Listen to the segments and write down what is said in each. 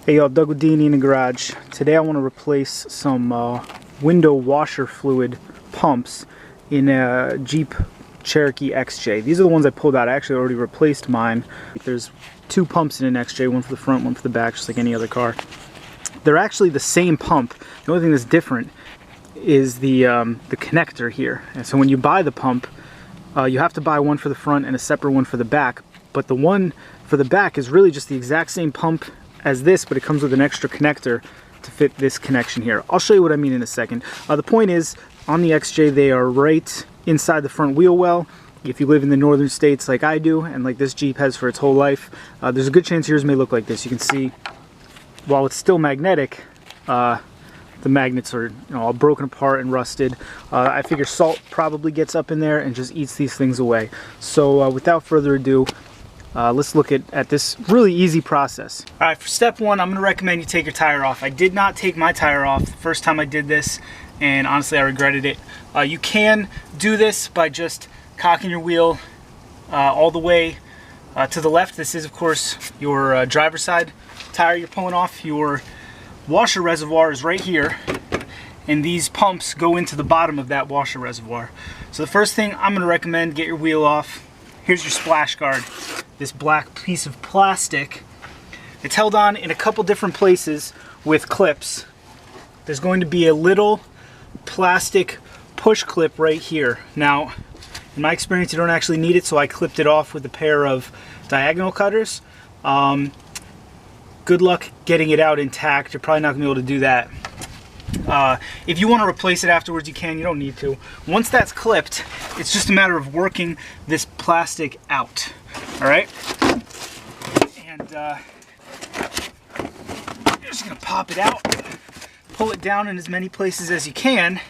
Hey y'all, Doug with D&E in the garage. Today I want to replace some window washer fluid pumps in a Jeep Cherokee XJ. These are the ones I pulled out. I actually already replaced mine. There's two pumps in an XJ, one for the front, one for the back, just like any other car. They're actually the same pump. The only thing that's different is the connector here. And so when you buy the pump, you have to buy one for the front and a separate one for the back. But the one for the back is really just the exact same pump as this, but it comes with an extra connector to fit this connection here. I'll show you what I mean in a second. The point is, on the XJ, they are right inside the front wheel well. If you live in the northern states like I do, and like this Jeep has for its whole life, there's a good chance yours may look like this. You can see, while it's still magnetic, the magnets are all broken apart and rusted. I figure salt probably gets up in there and just eats these things away. So without further ado, let's look at this really easy process. All right, for step one, I'm going to recommend you take your tire off. I did not take my tire off the first time I did this, and honestly I regretted it. You can do this by just cocking your wheel all the way to the left. This is of course your driver's side tire you're pulling off. Your washer reservoir is right here, and these pumps go into the bottom of that washer reservoir. So the first thing I'm going to recommend, get your wheel off. Here's your splash guard, this black piece of plastic. It's held on in a couple different places with clips. There's going to be a little plastic push clip right here. Now, in my experience, you don't actually need it, so I clipped it off with a pair of diagonal cutters. Good luck getting it out intact. You're probably not going to be able to do that. If you want to replace it afterwards, you can. You don't need to. Once that's clipped, it's just a matter of working this plastic out. All right? And you're just going to pop it out, pull it down in as many places as you can.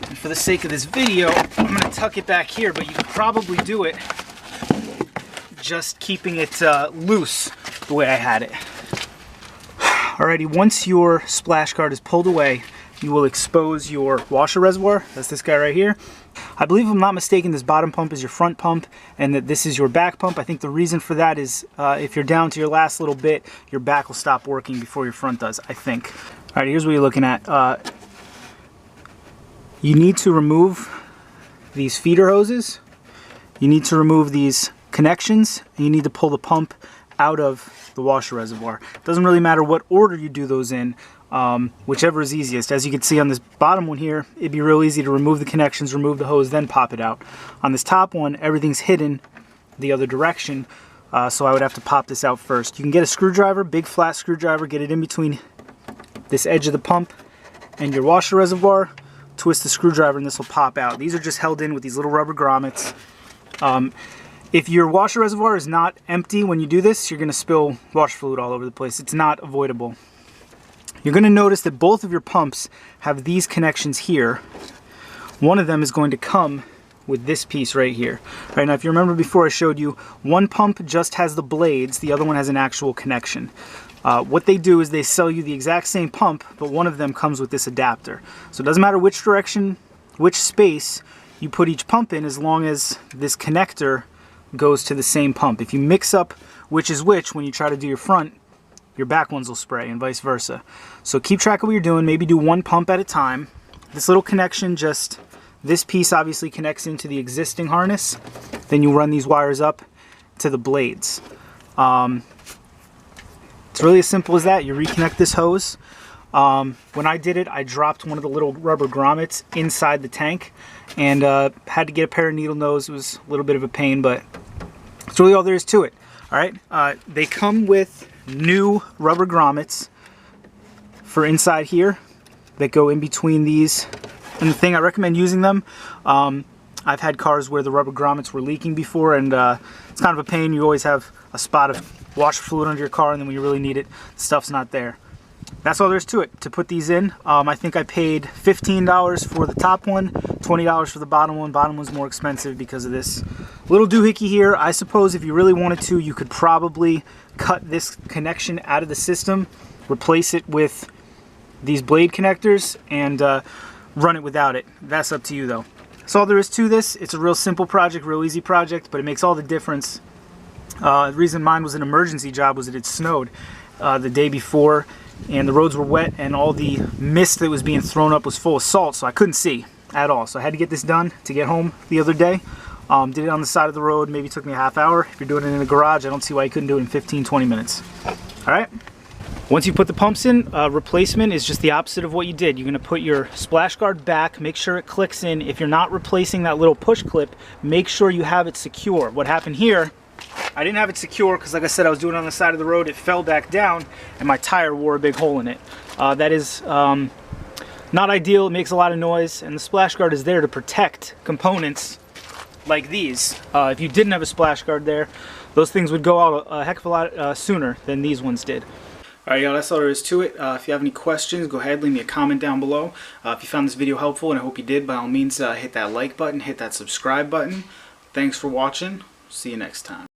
And for the sake of this video, I'm going to tuck it back here, but you could probably do it just keeping it loose the way I had it. Alrighty, once your splash guard is pulled away, you will expose your washer reservoir. That's this guy right here. I believe, if I'm not mistaken, this bottom pump is your front pump and that this is your back pump. I think the reason for that is if you're down to your last little bit, your back will stop working before your front does, I think. Alright, here's what you're looking at. You need to remove these feeder hoses. You need to remove these connections, and you need to pull the pump out of the washer reservoir. It doesn't really matter what order you do those in, whichever is easiest. As you can see on this bottom one here, it'd be real easy to remove the connections, remove the hose, then pop it out. On this top one, everything's hidden the other direction, so I would have to pop this out first. You can get a screwdriver, big flat screwdriver, get it in between this edge of the pump and your washer reservoir, twist the screwdriver, and this will pop out. These are just held in with these little rubber grommets. If your washer reservoir is not empty when you do this, you're going to spill washer fluid all over the place. It's not avoidable. You're going to notice that both of your pumps have these connections here. One of them is going to come with this piece right here. Right now, if you remember before, I showed you one pump just has the blades, the other one has an actual connection. What they do is they sell you the exact same pump, but one of them comes with this adapter. So it doesn't matter which direction, which space you put each pump in, as long as this connector goes to the same pump. If you mix up which is which when you try to do your front, your back ones will spray, and vice versa. So keep track of what you're doing. Maybe do one pump at a time. This little connection, just this piece obviously connects into the existing harness. Then you run these wires up to the blades. It's really as simple as that. You reconnect this hose. When I did it, I dropped one of the little rubber grommets inside the tank and had to get a pair of needle nose. It was a little bit of a pain, but that's really all there is to it. All right, they come with new rubber grommets for inside here that go in between these. And the thing, I recommend using them. I've had cars where the rubber grommets were leaking before, and it's kind of a pain. You always have a spot of washer fluid under your car, and then when you really need it, the stuff's not there. That's all there is to it. To put these in, I think I paid $15 for the top one, $20 for the bottom one. Bottom one's more expensive because of this little doohickey here. I suppose if you really wanted to, you could probably cut this connection out of the system, replace it with these blade connectors, and run it without it. That's up to you though. That's all there is to this. It's a real simple project, real easy project, but it makes all the difference. The reason mine was an emergency job was that it snowed, the day before, and the roads were wet, and all the mist that was being thrown up was full of salt, so I couldn't see at all. So I had to get this done to get home the other day. Did it on the side of the road, maybe took me a half hour. If you're doing it in a garage, I don't see why you couldn't do it in 15-20 minutes. All right. Once you put the pumps in, replacement is just the opposite of what you did. You're going to put your splash guard back, make sure it clicks in. If you're not replacing that little push clip, make sure you have it secure. What happened here, I didn't have it secure because, like I said, I was doing it on the side of the road. It fell back down and my tire wore a big hole in it. That is not ideal. It makes a lot of noise, and the splash guard is there to protect components like these. If you didn't have a splash guard there, those things would go out a heck of a lot sooner than these ones did. Alright, y'all, that's all there is to it. If you have any questions, go ahead, leave me a comment down below. If you found this video helpful, and I hope you did, by all means hit that like button, hit that subscribe button. Thanks for watching. See you next time.